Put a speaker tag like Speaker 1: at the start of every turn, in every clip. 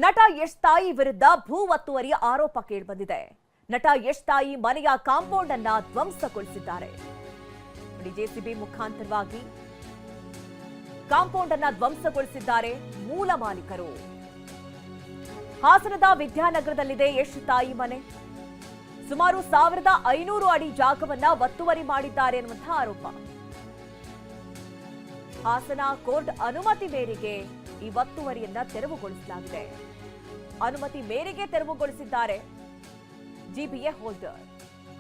Speaker 1: ನಟ ಯಶ್ ತಾಯಿ ವಿರುದ್ಧ ಭೂ ಒತ್ತುವರಿ ಆರೋಪ ಕೇಳಿಬಂದಿದೆ. ನಟ ಯಶ್ ತಾಯಿ ಮನೆಯ ಕಾಂಪೌಂಡ್ ಅನ್ನ ಧ್ವಂಸಗೊಳಿಸಿದ್ದಾರೆ. ಜೆಸಿಬಿ ಮುಖಾಂತರವಾಗಿ ಕಾಂಪೌಂಡ್ ಅನ್ನ ಧ್ವಂಸಗೊಳಿಸಿದ್ದಾರೆ ಮೂಲ ಮಾಲೀಕರು. ಹಾಸನದ ವಿದ್ಯಾನಗರದಲ್ಲಿದೆ ಯಶ್ ತಾಯಿ ಮನೆ. ಸುಮಾರು 1500 ಅಡಿ ಜಾಗವನ್ನ ಒತ್ತುವರಿ ಮಾಡಿದ್ದಾರೆ ಎನ್ನುವಂತಹ ಆರೋಪ. ಹಾಸನ ಕೋರ್ಟ್ ಅನುಮತಿ ಮೇರೆಗೆ ಈ ಒತ್ತುವರಿಯನ್ನ ತೆರವುಗೊಳಿಸಲಾಗಿದೆ. ಅನುಮತಿ ಮೇರೆಗೆ ತೆರವುಗೊಳಿಸಿದ್ದಾರೆ ಜಿಬಿಎ ಹೋಲ್ಡರ್.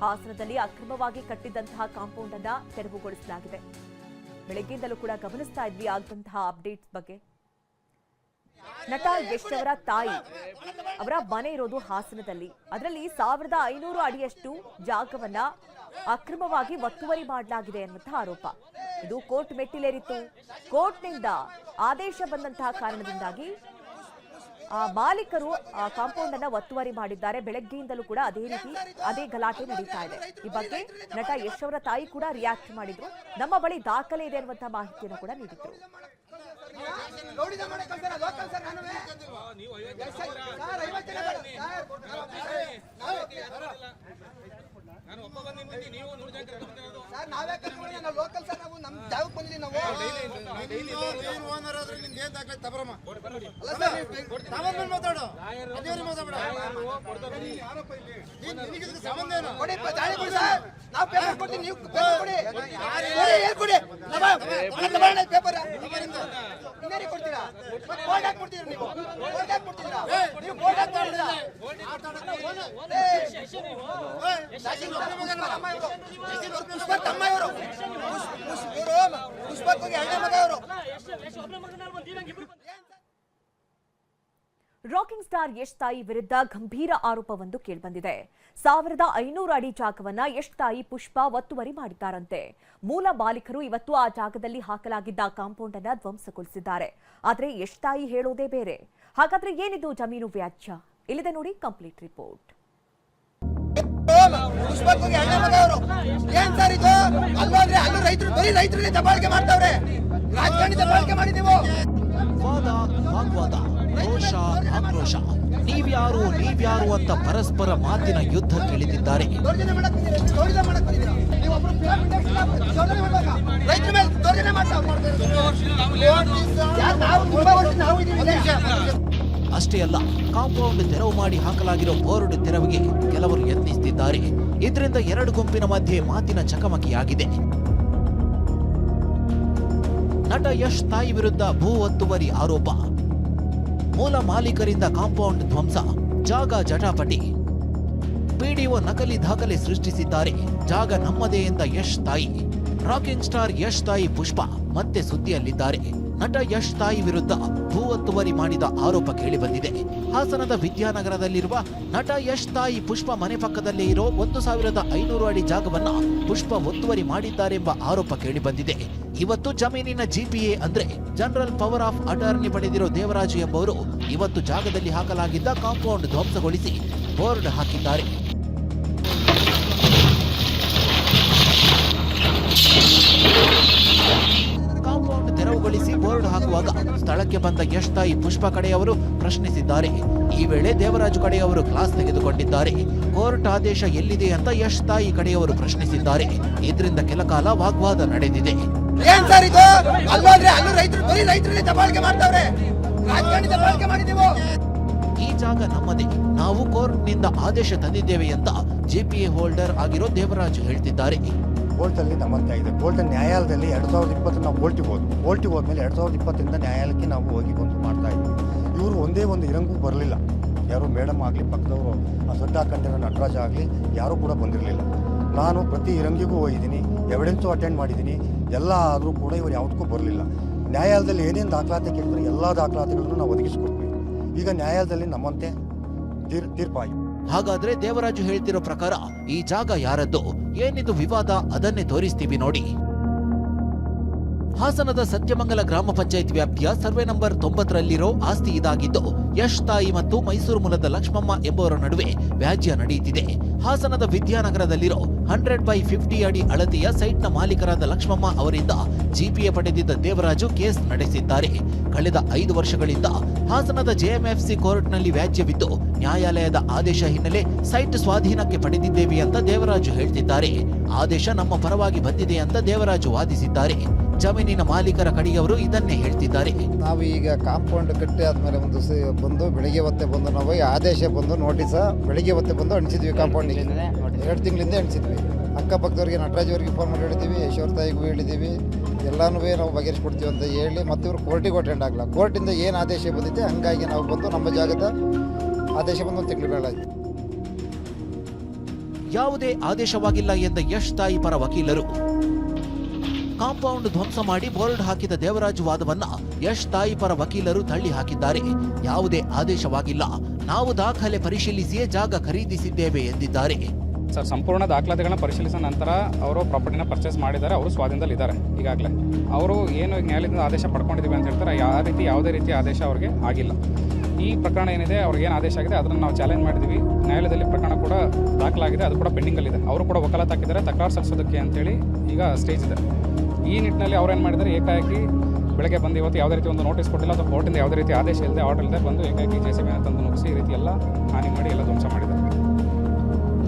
Speaker 1: ಹಾಸನದಲ್ಲಿ ಅಕ್ರಮವಾಗಿ ಕಟ್ಟಿದ್ದಂತಹ ಕಾಂಪೌಂಡ್ ಅನ್ನ ತೆರವುಗೊಳಿಸಲಾಗಿದೆ. ಬೆಳಗ್ಗೆಯಿಂದಲೂ ಕೂಡ ಗಮನಿಸ್ತಾ ಇದ್ವಿ ಆಗದಂತಹ ಅಪ್ಡೇಟ್ಸ್ ಬಗ್ಗೆ. ನಟ ಯಶ್ ಅವರ ತಾಯಿ ಅವರ ಮನೆ ಇರೋದು ಹಾಸನದಲ್ಲಿ. ಅದರಲ್ಲಿ 1500 ಅಡಿಯಷ್ಟು ಜಾಗವನ್ನ ಅಕ್ರಮವಾಗಿ ಒತ್ತುವರಿ ಮಾಡಲಾಗಿದೆ ಎನ್ನುವಂತಹ ಆರೋಪ. ಇದು ಕೋರ್ಟ್ ಮೆಟ್ಟಿಲೇರಿತ್ತು. ಕೋರ್ಟ್ನಿಂದ ಆದೇಶ ಬಂದಂತಹ ಕಾರಣದಿಂದಾಗಿ ಆ ಮಾಲೀಕರು ಆ ಕಾಂಪೌಂಡ್ ಅನ್ನ ಒತ್ತುವರಿ ಮಾಡಿದ್ದಾರೆ. ಬೆಳಗ್ಗೆಯಿಂದಲೂ ಕೂಡ ಅದೇ ಗಲಾಟೆ ನಡೀತಾ ಇದೆ. ಈ ಬಗ್ಗೆ ನಟ ಯಶ್ ಅವರ ತಾಯಿ ಕೂಡ ರಿಯಾಕ್ಟ್ ಮಾಡಿದ್ರು. ನಮ್ಮ ಬಳಿ ದಾಖಲೆ ಇದೆ ಅನ್ನುವಂತಹ ಮಾಹಿತಿಯನ್ನು ಕೂಡ ನೀಡಿದ್ರು. ರಾಕಿಂಗ್ ಸ್ಟಾರ್ ಯಶ್ ತಾಯಿ ವಿರುದ್ಧ ಗಂಭೀರ ಆರೋಪವೊಂದು ಕೇಳಿಬಂದಿದೆ. 1500 ಅಡಿ ಜಾಗವನ್ನ ಯಶ್ ತಾಯಿ ಪುಷ್ಪ ಒತ್ತುವರಿ ಮಾಡಿದ್ದಾರಂತೆ. ಮೂಲ ಮಾಲೀಕರು ಇವತ್ತು ಆ ಜಾಗದಲ್ಲಿ ಹಾಕಲಾಗಿದ್ದ ಕಾಂಪೌಂಡ್ ಅನ್ನ ಧ್ವಂಸಗೊಳಿಸಿದ್ದಾರೆ. ಆದರೆ ಯಶ್ ತಾಯಿ ಹೇಳೋದೇ ಬೇರೆ. ಹಾಗಾದ್ರೆ ಏನಿದು ಜಮೀನು ವ್ಯಾಜ್ಯ? ಇಲ್ಲಿದೆ ನೋಡಿ ಕಂಪ್ಲೀಟ್ ರಿಪೋರ್ಟ್.
Speaker 2: ಆಕ್ರೋಶ, ನೀವ್ಯಾರು ಅಂತ ಪರಸ್ಪರ ಮಾತಿನ ಯುದ್ಧಕ್ಕಿಳಿದಿದ್ದಾರೆ. ಅಷ್ಟೇ ಅಲ್ಲ, ಕಾಂಪೌಂಡ್ ತೆರವು ಮಾಡಿ ಹಾಕಲಾಗಿರೋ ಬೋರ್ಡ್ ತೆರವಿಗೆ ಕೆಲವರು ಯತ್ನಿಸುತ್ತಿದ್ದಾರೆ. ಇದರಿಂದ ಎರಡು ಗುಂಪಿನ ಮಧ್ಯೆ ಮಾತಿನ ಚಕಮಕಿಯಾಗಿದೆ. ನಟ ಯಶ್ ತಾಯಿ ವಿರುದ್ಧ ಭೂ ಒತ್ತುವರಿ ಆರೋಪ, ಮೂಲ ಮಾಲೀಕರಿಂದ ಕಾಂಪೌಂಡ್ ಧ್ವಂಸ, ಜಾಗ ಜಟಾಪಟಿ. ಪಿಡಿಒ ನಕಲಿ ದಾಖಲೆ ಸೃಷ್ಟಿಸಿದ್ದಾರೆ. ಜಾಗ ನಮ್ಮದೇ ಎಂದ ಯಶ್ ತಾಯಿ. ರಾಕಿಂಗ್ ಸ್ಟಾರ್ ಯಶ್ ತಾಯಿ ಪುಷ್ಪ ಮತ್ತೆ ಸುದ್ದಿಯಲ್ಲಿದ್ದಾರೆ. ನಟ ಯಶ್ ತಾಯಿ ವಿರುದ್ಧ ಭೂ ಒತ್ತುವರಿ ಮಾಡಿದ ಆರೋಪ ಕೇಳಿಬಂದಿದೆ. ಹಾಸನದ ವಿದ್ಯಾನಗರದಲ್ಲಿರುವ ನಟ ಯಶ್ ತಾಯಿ ಪುಷ್ಪ ಮನೆ ಪಕ್ಕದಲ್ಲೇ ಇರೋ 1500 ಅಡಿ ಜಾಗವನ್ನ ಪುಷ್ಪ ಒತ್ತುವರಿ ಮಾಡಿದ್ದಾರೆಂಬ ಆರೋಪ ಕೇಳಿಬಂದಿದೆ. ಇವತ್ತು ಜಮೀನಿನ ಜಿಪಿಎ ಅಂದ್ರೆ ಜನರಲ್ ಪವರ್ ಆಫ್ ಅಟಾರ್ನಿ ಪಡೆದಿರೋ ದೇವರಾಜು ಎಂಬುವರು ಇವತ್ತು ಜಾಗದಲ್ಲಿ ಹಾಕಲಾಗಿದ್ದ ಕಾಂಪೌಂಡ್ ಧ್ವಂಸಗೊಳಿಸಿ ಬೋರ್ಡ್ ಹಾಕಿದ್ದಾರೆ. ಕಾಂಪೌಂಡ್ ತೆರವುಗೊಳಿಸಿ ಬೋರ್ಡ್ ಹಾಕುವಾಗ ಸ್ಥಳಕ್ಕೆ ಬಂದ ಯಶ್ ತಾಯಿ ಪುಷ್ಪ ಕಡೆಯವರು ಪ್ರಶ್ನಿಸಿದ್ದಾರೆ. ಈ ವೇಳೆ ದೇವರಾಜು ಕಡೆಯವರು ಕ್ಲಾಸ್ ತೆಗೆದುಕೊಂಡಿದ್ದಾರೆ. ಕೋರ್ಟ್ ಆದೇಶ ಎಲ್ಲಿದೆ ಅಂತ ಯಶ್ ತಾಯಿ ಕಡೆಯವರು ಪ್ರಶ್ನಿಸಿದ್ದಾರೆ. ಇದರಿಂದ ಕೆಲಕಾಲ ವಾಗ್ವಾದ ನಡೆದಿದೆ. ಈ ಜಾಗ ನಮ್ಮದೇ, ನಾವು ಕೋರ್ಟ್ನಿಂದ ಆದೇಶ ತಂದಿದ್ದೇವೆ ಅಂತ ಜಿಪಿಎ ಹೋಲ್ಡರ್ ಆಗಿರೋ ದೇವರಾಜು ಹೇಳ್ತಿದ್ದಾರೆ.
Speaker 3: ಕೋರ್ಟ್ ಅಲ್ಲಿ ನಮ್ಮಂತ ಇದೆ. ಕೋರ್ಟ್ ನ್ಯಾಯಾಲಯದಲ್ಲಿ 2020 ನಾವು ಕೋರ್ಟಿಗೆ ಹೋದ್ಮೇಲೆ 2020 ನ್ಯಾಯಾಲಯಕ್ಕೆ ನಾವು ಹೋಗಿ ಬಂದು ಮಾಡ್ತಾ ಇದ್ವಿ. ಇವರು ಒಂದೇ ಒಂದು ಇರಂಗೂ ಬರಲಿಲ್ಲ. ಯಾರು ಮೇಡಮ್ ಆಗಲಿ, ಪಕ್ಕದವರು ಸೊಡ್ಡ ಹಾಕೊಂಡಿರೋ ನಟರಾಜ್ ಆಗಲಿ ಯಾರೂ ಕೂಡ ಬಂದಿರಲಿಲ್ಲ. ನಾನು ಪ್ರತಿ ಇರಂಗಿಗೂ ಹೋಗಿದ್ದೀನಿ, ಎವಿಡೆನ್ಸು ಅಟೆಂಡ್ ಮಾಡಿದ್ದೀನಿ. ಎಲ್ಲ ಆದರೂ ಕೂಡ ಇವರು ಯಾವುದಕ್ಕೂ ಬರಲಿಲ್ಲ. ನ್ಯಾಯಾಲಯದಲ್ಲಿ ಏನೇನು ದಾಖಲಾತಿ ಕೇಳಿದ್ರು ಎಲ್ಲ ದಾಖಲಾತಿಗಳನ್ನು ನಾವು ಒದಗಿಸ್ಕೊಡ್ತೀವಿ. ಈಗ ನ್ಯಾಯಾಲಯದಲ್ಲಿ ನಮ್ಮಂತೆ ತೀರ್ಪಾಗಿದೆ.
Speaker 2: ಹಾಗಾದ್ರೆ ದೇವರಾಜು ಹೇಳ್ತಿರೋ ಪ್ರಕಾರ ಈ ಜಾಗ ಯಾರದ್ದು, ಏನಿದು ವಿವಾದ, ಅದನ್ನೇ ತೋರಿಸ್ತೀವಿ ನೋಡಿ. ಹಾಸನದ ಸತ್ಯಮಂಗಲ ಗ್ರಾಮ ಪಂಚಾಯತ್ ವ್ಯಾಪ್ತಿಯ ಸರ್ವೆ ನಂಬರ್ 90ರಲ್ಲಿರೋ ಆಸ್ತಿ ಇದಾಗಿದ್ದು, ಯಶ್ ತಾಯಿ ಮತ್ತು ಮೈಸೂರು ಮೂಲದ ಲಕ್ಷ್ಮಮ್ಮ ಎಂಬುವರ ನಡುವೆ ವ್ಯಾಜ್ಯ ನಡೆಯುತ್ತಿದೆ. ಹಾಸನದ ವಿದ್ಯಾನಗರದಲ್ಲಿರೋ 100/50 ಅಡಿ ಅಳತೆಯ ಸೈಟ್ನ ಮಾಲೀಕರಾದ ಲಕ್ಷ್ಮಮ್ಮ ಅವರಿಂದ ಜಿಪಿಎ ಪಡೆದಿದ್ದ ದೇವರಾಜು ಕೇಸ್ ನಡೆಸಿದ್ದಾರೆ. ಕಳೆದ 5 ವರ್ಷಗಳಿಂದ ಹಾಸನದ ಜೆಎಂಎಫ್ಸಿ ಕೋರ್ಟ್ನಲ್ಲಿ ವ್ಯಾಜ್ಯವಿದ್ದು ನ್ಯಾಯಾಲಯದ ಆದೇಶ ಹಿನ್ನೆಲೆ ಸೈಟ್ ಸ್ವಾಧೀನಕ್ಕೆ ಪಡೆದಿದ್ದೇವೆ ಅಂತ ದೇವರಾಜು ಹೇಳ್ತಿದ್ದಾರೆ. ಆದೇಶ ನಮ್ಮ ಪರವಾಗಿ ಬಂದಿದೆ ಅಂತ ದೇವರಾಜು ವಾದಿಸಿದ್ದಾರೆ. ಜಮೀನಿನ ಮಾಲೀಕರ ಕಡೆಯವರು ಇದನ್ನೇ ಹೇಳ್ತಿದ್ದಾರೆ.
Speaker 4: ನಾವು ಈಗ ಕಾಂಪೌಂಡ್ ಕಟ್ಟಿ ಆದ್ಮೇಲೆ ಬಂದು ಬೆಳಿಗ್ಗೆ ಹೊತ್ತೆ ಬಂದು ನಾವು ಆದೇಶ ಬಂದು ನೋಟಿಸ ಬೆಳಿಗ್ಗೆ ಹೊತ್ತೆ ಬಂದು ಅಣಿಸಿದ್ವಿ. ಕಾಂಪೌಂಡಿಗೆ 2 ತಿಂಗಳಿಂದ ಅಣಿಸಿದ್ವಿ. ಅಕ್ಕಪಕ್ಕದವ್ರಿಗೆ ನಟರಾಜ್ ಅವರಿಗೆ ಫೋನ್ ಮಾಡಿ ಹೇಳಿದ್ದೀವಿ, ಯಶೋರ್ ತಾಯಿಗೂ ಹೇಳಿದ್ದೀವಿ, ಎಲ್ಲನೂ ನಾವು ಬಗೆಹರಿಸ್ಕೊಡ್ತೀವಿ ಅಂತ ಹೇಳಿ ಮತ್ತೆ ಇವರು ಕೋರ್ಟಿಗೆ ಅಟೆಂಡ್ ಆಗಲ್ಲ. ಕೋರ್ಟಿಂದ ಏನು ಆದೇಶ ಬಂದಿದೆ ಹಂಗಾಗಿ ನಾವು ಬಂದು ನಮ್ಮ ಜಾಗದ ಆದೇಶ ಬಂದು 1 ತಿಂಗಳು ಮೇಲಾಯಿತು.
Speaker 2: ಯಾವುದೇ ಆದೇಶವಾಗಿಲ್ಲ ಎಂದ ಯಶ್ ತಾಯಿ ಪರ ವಕೀಲರು ಕಾಂಪೌಂಡ್ ಧ್ವಂಸ ಮಾಡಿ ಬೋರ್ಡ್ ಹಾಕಿದ ದೇವರಾಜು ವಾದವನ್ನ ಯಶ್ ತಾಯಿ ಪರ ವಕೀಲರು ತಳ್ಳಿ ಹಾಕಿದ್ದಾರೆ. ಯಾವುದೇ ಆದೇಶವಾಗಿಲ್ಲ, ನಾವು ದಾಖಲೆ ಪರಿಶೀಲಿಸಿಯೇ ಜಾಗ ಖರೀದಿಸಿದ್ದೇವೆ ಎಂದಿದ್ದಾರೆ.
Speaker 5: ಸರ್, ಸಂಪೂರ್ಣ ದಾಖಲಾತಿಗಳನ್ನ ಪರಿಶೀಲಿಸಿದ ನಂತರ ಅವರು ಪ್ರಾಪರ್ಟಿನ ಪರ್ಚೇಸ್ ಮಾಡಿದ್ದಾರೆ. ಅವರು ಸ್ವಾಧೀನದಲ್ಲಿದ್ದಾರೆ. ಈಗಾಗಲೇ ಅವರು ಏನು ನ್ಯಾಯಾಲಯದಿಂದ ಆದೇಶ ಪಡ್ಕೊಂಡಿದ್ದೀವಿ ಅಂತ ಹೇಳ್ತಾರೆ, ಯಾವುದೇ ರೀತಿ ಆದೇಶ ಅವ್ರಿಗೆ ಆಗಿಲ್ಲ. ಈ ಪ್ರಕರಣ ಏನಿದೆ, ಅವ್ರಿಗೆ ಏನು ಆದೇಶ ಆಗಿದೆ ಅದನ್ನು ನಾವು ಚಾಲೆಂಜ್ ಮಾಡಿದ್ದೀವಿ. ನ್ಯಾಯಾಲಯದಲ್ಲಿ ಪ್ರಕರಣ ಕೂಡ ದಾಖಲಾಗಿದೆ, ಅದು ಕೂಡ ಪೆಂಡಿಂಗಲ್ಲಿದೆ. ಅವರು ಕೂಡ ವಕಾಲತ್ ಹಾಕಿದ್ದಾರೆ ತಕರಾರು ಸಲ್ಲಿಸೋದಕ್ಕೆ ಅಂತೇಳಿ ಈಗ ಸ್ಟೇಜ್ ಇದೆ. ಈ ನಿಟ್ಟಿನಲ್ಲಿ ಅವ್ರು ಏನು ಮಾಡಿದ್ದಾರೆ, ಏಕಾಏಕಿ ಬೆಳಗ್ಗೆ ಬಂದು ಇವತ್ತು ಯಾವುದೇ ರೀತಿ ಒಂದು ನೋಟಿಸ್ ಕೊಟ್ಟಿಲ್ಲ ಅಥವಾ ಕೋರ್ಟಿಂದ ಯಾವುದೇ ರೀತಿ ಆದೇಶ ಇಲ್ಲದೆ ಆರ್ಡರ್ ಇಲ್ಲದೆ ಬಂದು ಏಕಾಏಕಿ JCB ತಂದು ನುಗ್ಗಿಸಿ ಈ ರೀತಿ ಎಲ್ಲ ಹಾನಿ ಮಾಡಿ ಎಲ್ಲ ಧ್ವಂಸ ಮಾಡಿದ್ದಾರೆ.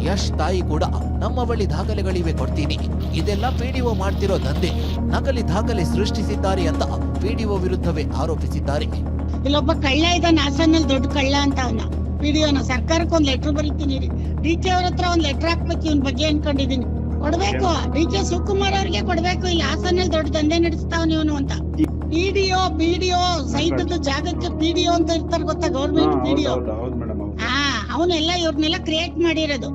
Speaker 2: ಯಶ್ ತಾಯಿ ಕೂಡ ನಮ್ಮ ಬಳಿ ದಾಖಲೆಗಳಿವೆ, ಕೊಡ್ತೀನಿ, ಇದೆಲ್ಲ ಪಿಡಿಒ ಮಾಡ್ತಿರೋ ದಂಧೆ, ನಕಲಿ ದಾಖಲೆ ಸೃಷ್ಟಿಸಿದ್ದಾರೆ ಅಂತ ಪಿಡಿಒ ವಿರುದ್ಧವೇ ಆರೋಪಿಸಿದ್ದಾರೆ.
Speaker 6: ಇಲ್ಲೊಬ್ಬ ಕಳ್ಳ ಇದ್ದಾನೆ ಹಾಸನಲ್ಲಿ, ದೊಡ್ಡ ಕಳ್ಳ ಅಂತ ಅವನ ಪಿಡಿಒನ. ಸರ್ಕಾರಕ್ಕೆ ಒಂದು ಲೆಟರ್ ಬರೀತೀನಿ, DK ಅವ್ರ ಹತ್ರ ಒಂದು ಲೆಟರ್ ಹಾಕ್ಬೇಕು, ಇವನ್ ಬಗ್ಗೆ ಅನ್ಕೊಂಡಿದೀನಿ. ಕೊಡ್ಬೇಕು, DK ಶಿವಕುಮಾರ್ ಅವ್ರಿಗೆ ಕೊಡ್ಬೇಕು. ಇಲ್ಲಿ ಹಾಸನಲ್ಲಿ ದೊಡ್ಡ ದಂಧೆ ನಡೆಸ್ತಾವ್ ಇವನು ಅಂತ. BDO ಸೈಟ್ ಜಾಗಕ್ಕೆ PDO ಅಂತ ಇರ್ತಾರೆ ಗೊತ್ತಾ, ಗೌರ್ಮೆಂಟ್ PDO. ಅವನೆಲ್ಲ ಇವ್ರನ್ನೆಲ್ಲ ಕ್ರಿಯೇಟ್ ಮಾಡಿರೋದು.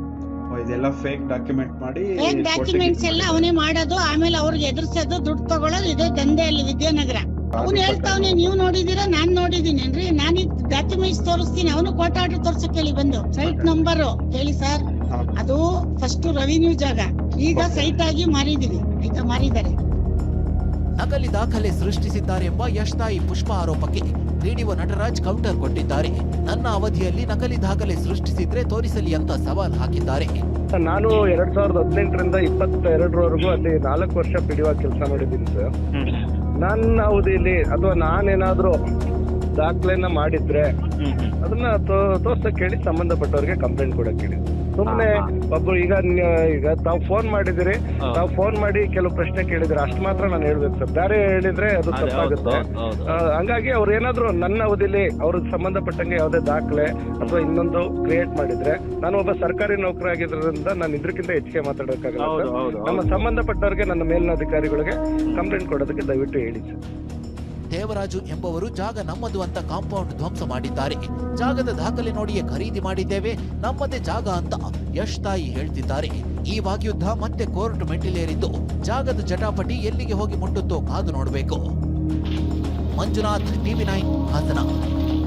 Speaker 7: ಇದೆಲ್ಲ ಫೇಕ್ ಡಾಕ್ಯುಮೆಂಟ್ ಮಾಡಿ
Speaker 6: ಫೇಕ್ ಡಾಕ್ಯುಮೆಂಟ್ಸ್ ಎಲ್ಲ ಅವನೇ ಮಾಡೋದು. ಆಮೇಲೆ ಅವ್ರಿಗೆ ಎದುರಿಸೋದು, ದುಡ್ಡು ತಗೊಳ್ಳೋದು. ಇದೇ ದಂಧೆ ಅಲ್ಲಿ ವಿದ್ಯಾನಗರ. ಅವ್ನು ಹೇಳ್ತಾವನೆ, ನೀವು ನೋಡಿದೀರಾ, ನಾನ್ ನೋಡಿದೀನಿ ನಾನು ಡಾಕ್ಯುಮೆಂಟ್ಸ್ ತೋರಿಸ್ತೀನಿ. ಅವನು ಕೋರ್ಟ್ ಆರ್ಡರ್ ತೋರ್ಸಕ್ ಹೇಳಿ ಬಂದು ಸೈಟ್ ನಂಬರ್ ಹೇಳಿ ಸರ್. ಅದು ಫಸ್ಟ್ ರೆವಿನ್ಯೂ ಜಾಗ, ಈಗ ಸೈಟ್ ಆಗಿ ಮಾರಿದೀವಿ, ಈಗ ಮಾರಿದ್ದಾರೆ.
Speaker 2: ನಕಲಿ ದಾಖಲೆ ಸೃಷ್ಟಿಸಿದ್ದಾರೆ ಎಂಬ ಯಶ್ ತಾಯಿ ಪುಷ್ಪ ಆರೋಪಕ್ಕೆ ಪಿಡಿಒ ನಟರಾಜ್ ಕೌಂಟರ್ ಕೊಟ್ಟಿದ್ದಾರೆ. ನನ್ನ ಅವಧಿಯಲ್ಲಿ ನಕಲಿ ದಾಖಲೆ ಸೃಷ್ಟಿಸಿದ್ರೆ ತೋರಿಸಲಿ ಅಂತ ಸವಾಲ್ ಹಾಕಿದ್ದಾರೆ.
Speaker 8: ನಾನು 2018ರಿಂದ 22ರವರೆಗೂ ಅಲ್ಲಿ 4 ವರ್ಷ PDO ಕೆಲಸ ಮಾಡಿದ್ದೀನಿ ಸರ್. ನನ್ನ ಅವಧಿಯಲ್ಲಿ ಅಥವಾ ನಾನೇನಾದ್ರೂ ದಾಖಲೆನ ಮಾಡಿದ್ರೆ ಅದನ್ನ ತೋರ್ಸಕ್ ಹೇಳಿ ಸಂಬಂಧಪಟ್ಟವ್ರಿಗೆ ಕಂಪ್ಲೇಂಟ್ ಕೊಡಕ್ ಹೇಳಿ. ಸುಮ್ಮನೆ ಒಬ್ರು ಈಗ ತಾವು ಫೋನ್ ಮಾಡಿದಿರಿ, ತಾವು ಫೋನ್ ಮಾಡಿ ಕೆಲವು ಪ್ರಶ್ನೆ ಕೇಳಿದ್ರೆ ಅಷ್ಟು ಮಾತ್ರ ನಾನು ಹೇಳ್ಬೇಕು ಸರ್. ಬೇರೆ ಹೇಳಿದ್ರೆ ಅದು ತಪ್ಪಾಗುತ್ತೆ. ಹಂಗಾಗಿ ಅವ್ರು ಏನಾದ್ರು ನನ್ನ ಅವಧಿಲಿ ಅವ್ರಿಗೆ ಸಂಬಂಧಪಟ್ಟಂಗೆ ಯಾವುದೇ ದಾಖಲೆ ಅಥವಾ ಇನ್ನೊಂದು ಕ್ರಿಯೇಟ್ ಮಾಡಿದ್ರೆ, ನಾನು ಒಬ್ಬ ಸರ್ಕಾರಿ ನೌಕರ ಆಗಿದ್ರಿಂದ ನಾನು ಇದ್ರಕ್ಕಿಂತ ಹೆಚ್ಚಿಗೆ ಮಾತಾಡೋಕ್ಕಾಗಲ್ಲ ಸರ್. ನಮ್ಮ ಸಂಬಂಧಪಟ್ಟವ್ರಿಗೆ, ನನ್ನ ಮೇಲಿನ ಅಧಿಕಾರಿಗಳಿಗೆ ಕಂಪ್ಲೇಂಟ್ ಕೊಡೋದಕ್ಕೆ ದಯವಿಟ್ಟು ಹೇಳಿ ಸರ್.
Speaker 2: ದೇವರಾಜು ಎಂಬುವರು ಜಾಗ ನಮ್ಮದು ಅಂತ ಕಾಂಪೌಂಡ್ ಧ್ವಂಸ ಮಾಡಿದ್ದಾರೆ. ಜಾಗದ ದಾಖಲೆ ನೋಡಿಯೇ ಖರೀದಿ ಮಾಡಿದ್ದೇವೆ, ನಮ್ಮದೇ ಜಾಗ ಅಂತ ಯಶ್ ತಾಯಿ ಹೇಳ್ತಿದ್ದಾರೆ. ಈ ವಾಗ್ಯುದ್ಧ ಮತ್ತೆ ಕೋರ್ಟ್ ಮೆಟ್ಟಿಲೇರಿದ್ದು ಜಾಗದ ಜಟಾಪಟಿ ಎಲ್ಲಿಗೆ ಹೋಗಿ ಮುಟ್ಟುತ್ತೋ ಕಾದು ನೋಡಬೇಕು. ಮಂಜುನಾಥ್, TV9 ಹಾಸನ.